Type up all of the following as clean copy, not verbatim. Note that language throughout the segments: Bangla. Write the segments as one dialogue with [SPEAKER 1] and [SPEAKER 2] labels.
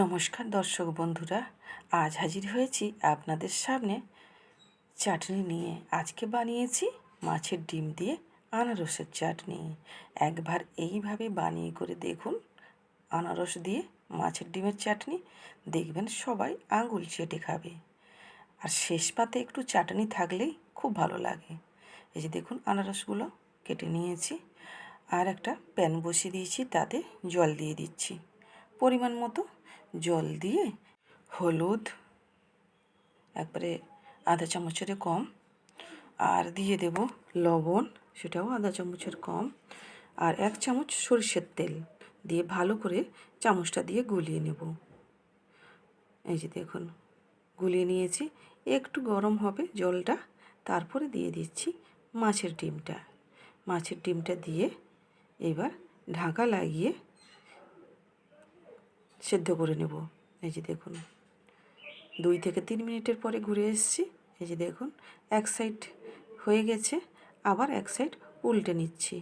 [SPEAKER 1] নমস্কার দর্শক বন্ধুরা, আজ হাজির হয়েছি আপনাদের সামনে চাটনি নিয়ে। আজকে বানিয়েছি মাছের ডিম দিয়ে আনারসের চাটনি। একবার এইভাবে বানিয়ে করে দেখুন আনারস দিয়ে মাছের ডিমের চাটনি, দেখবেন সবাই আঙুল চেটে খাবে। আর শেষ পাতে একটু চাটনি থাকলেই খুব ভালো লাগে। এই যে দেখুন আনারসগুলো কেটে নিয়েছি, আর একটা প্যান বসিয়ে দিয়েছি, তাতে জল দিয়ে দিচ্ছি। পরিমাণ মতো জল দিয়ে হলুদ একবারে আধা চামচের কম, আর দিয়ে দেব লবণ, সেটাও আধা চামচের কম, আর 1 চামচ সরষের তেল দিয়ে ভালো করে চামচটা দিয়ে গুলিয়ে নেব। এই যে দেখুন গুলিয়ে নিয়েছি। একটু গরম হবে জলটা, তারপরে দিয়ে দিচ্ছি মাছের ডিমটা। মাছের ডিমটা দিয়ে এবার ঢাকা লাগিয়ে সেদ্ধ করে নেব। এই যে দেখুন 2 থেকে 3 মিনিটের পরে ঘুরে এসেছি। এই যে দেখুন এক সাইড হয়ে গেছে, আবার এক সাইড উল্টে নিচ্ছি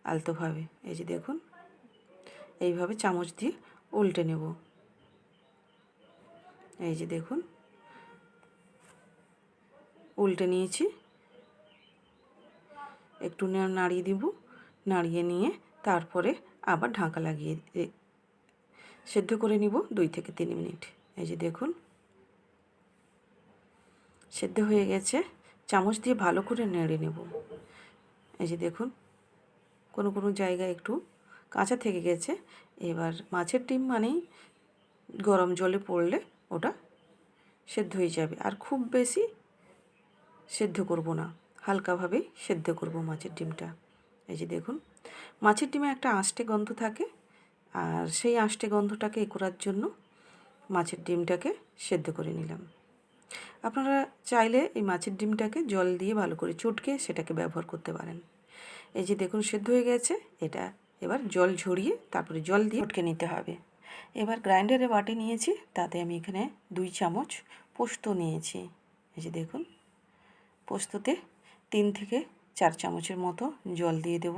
[SPEAKER 1] আলতোভাবে। এই যে দেখুন এইভাবে চামচ দিয়ে উল্টে নেব। এই যে দেখুন উল্টে নিয়েছি, একটু নাড়িয়ে দিব। নাড়িয়ে নিয়ে তারপরে আবার ঢাকা লাগিয়ে সেদ্ধ করে নিব 2 থেকে 3 মিনিট। এই যে দেখুন সেদ্ধ হয়ে গেছে, চামচ দিয়ে ভালো করে নেড়ে নেব। এই যে দেখুন কোনো কোনো জায়গায় একটু কাঁচা থেকে গেছে। এবার মাছের ডিম মানেই গরম জলে পড়লে ওটা সেদ্ধ হয়ে যাবে, আর খুব বেশি সেদ্ধ করব না, হালকাভাবেই সেদ্ধ করব মাছের ডিমটা। এই যে দেখুন মাছের ডিমে একটা আষ্টে গন্ধ থাকে, আর সেই আষ্টে গন্ধটাকে করার জন্য মাছের ডিমটাকে সেদ্ধ করে নিলাম। আপনারা চাইলে এই মাছের ডিমটাকে জল দিয়ে ভালো করে চটকে সেটাকে ব্যবহার করতে পারেন। এই যে দেখুন সেদ্ধ হয়ে গেছে, এটা এবার জল ঝরিয়ে তারপরে জল দিয়ে চটকে নিতে হবে। এবার গ্রাইন্ডারে বাটি নিয়েছি, তাতে আমি এখানে 2 চামচ পোস্ত নিয়েছি। এই যে দেখুন পোস্ততে 3 থেকে 4 চামচের মতো জল দিয়ে দেব।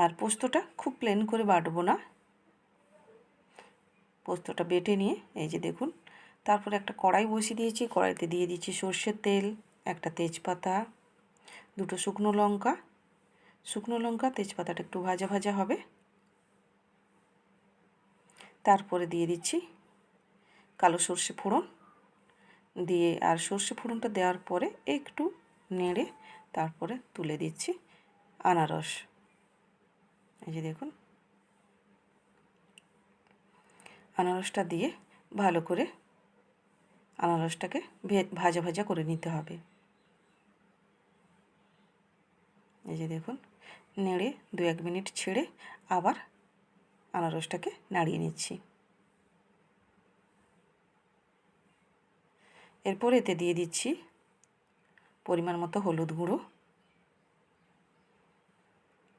[SPEAKER 1] আর পোস্তটা খুব প্লেন করে বাটবো না, পোস্তটা বেটে নিয়ে এই যে দেখুন তারপরে একটা কড়াই বসিয়ে দিয়েছি। কড়াইতে দিয়ে দিচ্ছি সর্ষের তেল, একটা তেজপাতা, 2টো শুকনো লঙ্কা। শুকনো লঙ্কা তেজপাতাটা একটু ভাজা ভাজা হবে, তারপরে দিয়ে দিচ্ছি কালো সর্ষে ফোড়ন দিয়ে, আর সর্ষে ফোড়নটা দেওয়ার পরে একটু নেড়ে তারপরে তুলে দিচ্ছি আনারস। এই যে দেখুন আনারসটা দিয়ে ভালো করে আনারসটাকে ভাজা ভাজা করে নিতে হবে। এই যে দেখুন নেড়ে 2-1 মিনিট ছেড়ে আবার আনারসটাকে নাড়িয়ে নিচ্ছি। এরপর এতে দিয়ে দিচ্ছি পরিমাণ মতো হলুদ গুঁড়ো,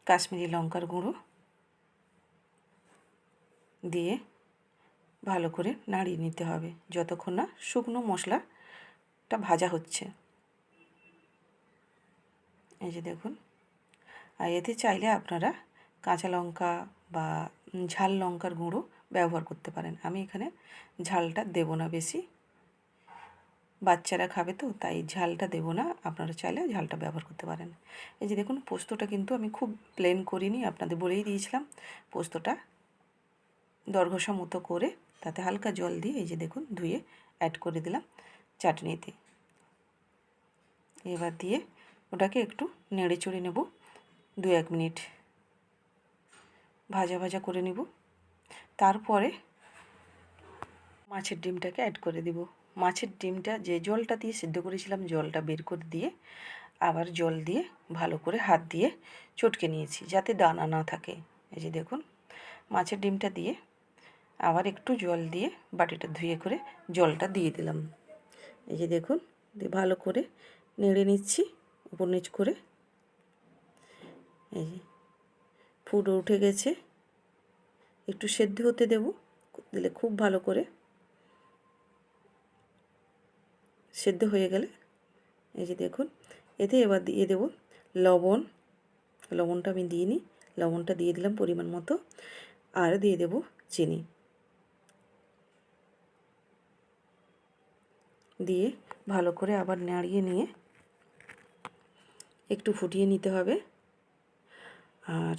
[SPEAKER 1] কাশ্মীরি লঙ্কার গুঁড়ো দিয়ে ভালো করে নাড়িয়ে নিতে হবে যতক্ষণ না শুকনো মশলাটা ভাজা হচ্ছে। এই যে দেখুন, আর এতে চাইলে আপনারা কাঁচা লঙ্কা বা ঝাল লঙ্কার গুঁড়ো ব্যবহার করতে পারেন। আমি এখানে ঝালটা দেব না বেশি, বাচ্চারা খাবে তো তাই ঝালটা দেব না, আপনারা চাইলে ঝালটা ব্যবহার করতে পারেন। এই যে দেখুন পোস্তটা কিন্তু আমি খুব প্লেন করিনি, আপনাদের বলেই দিয়েছিলাম। পোস্তটা দরঘষা মতো করে তাতে হালকা জল দিয়ে এই যে দেখুন ধুয়ে অ্যাড করে দিলাম চাটনিতে। এবার দিয়ে ওটাকে একটু নেড়ে চড়ে নেব, 2-1 মিনিট ভাজা ভাজা করে নেব। তারপরে মাছের ডিমটাকে অ্যাড করে দেব। মাছের ডিমটা যে জলটা দিয়ে সিদ্ধ করেছিলাম জলটা বের করে দিয়ে আবার জল দিয়ে ভালো করে হাত দিয়ে চটকে নিয়েছি যাতে দানা না থাকে। এই যে দেখুন মাছের ডিমটা দিয়ে আবার একটু জল দিয়ে বাটিটা ধুয়ে করে জলটা দিয়ে দিলাম। এই যে দেখুন দিয়ে ভালো করে নেড়ে নিচ্ছি উপর নিচ করে। এই যে ফুটে উঠে গেছে, একটু সেদ্ধ হতে দেব, দিলে খুব ভালো করে সেদ্ধ হয়ে গেলে এই যে দেখুন এতে এবার দিয়ে দেব লবণ। লবণটা আমি দিইনি, লবণটা দিয়ে দিলাম পরিমাণ মতো, আর দিয়ে দেব চিনি। দিয়ে ভালো করে আবার নাড়িয়ে নিয়ে একটু ফুটিয়ে নিতে হবে। আর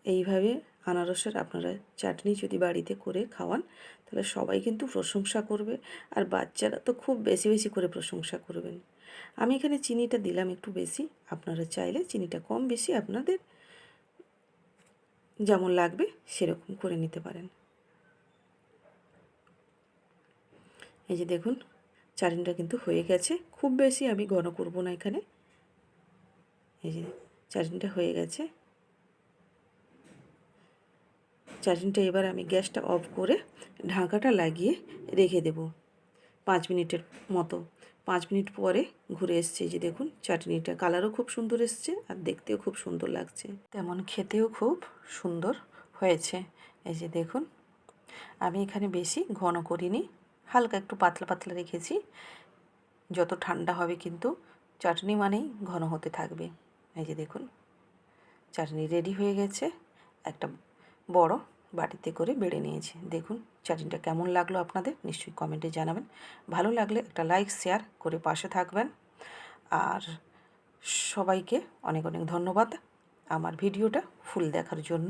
[SPEAKER 1] এইভাবে আনারসের আপনারা চাটনি যদি বাড়িতে করে খাওয়ান তাহলে সবাই কিন্তু প্রশংসা করবে, আর বাচ্চারা তো খুব বেশি বেশি করে প্রশংসা করবেন। আমি এখানে চিনিটা দিলাম একটু বেশি, আপনারা চাইলে চিনিটা কম বেশি আপনাদের যেমন লাগবে সেরকম করে নিতে পারেন। এই যে দেখুন চাটনিটা কিন্তু হয়ে গেছে, খুব বেশি আমি ঘন করব না এখানে। এই যে চাটনিটা হয়ে গেছে। চাটনিটা এবার আমি গ্যাসটা অফ করে ঢাকাটা লাগিয়ে রেখে দেব 5 মিনিটের মতো। 5 মিনিট পরে ঘুরে এসছে, যে দেখুন চাটনিটা কালারও খুব সুন্দর এসছে আর দেখতেও খুব সুন্দর লাগছে, তেমন খেতেও খুব সুন্দর হয়েছে। এই যে দেখুন আমি এখানে বেশি ঘন করিনি, হালকা একটু পাতলা পাতলা রেখেছি। যত ঠান্ডা হবে কিন্তু চাটনি মানেই ঘন হতে থাকবে। এই যে দেখুন চাটনি রেডি হয়ে গেছে, একটা বড় বাটিতে করে বেড়ে নিয়েছি। দেখুন চাটনিটা কেমন লাগলো আপনাদের নিশ্চয়ই কমেন্টে জানাবেন। ভালো লাগলে একটা লাইক শেয়ার করে পাশে থাকবেন। আর সবাইকে অনেক অনেক ধন্যবাদ আমার ভিডিওটা ফুল দেখার জন্য।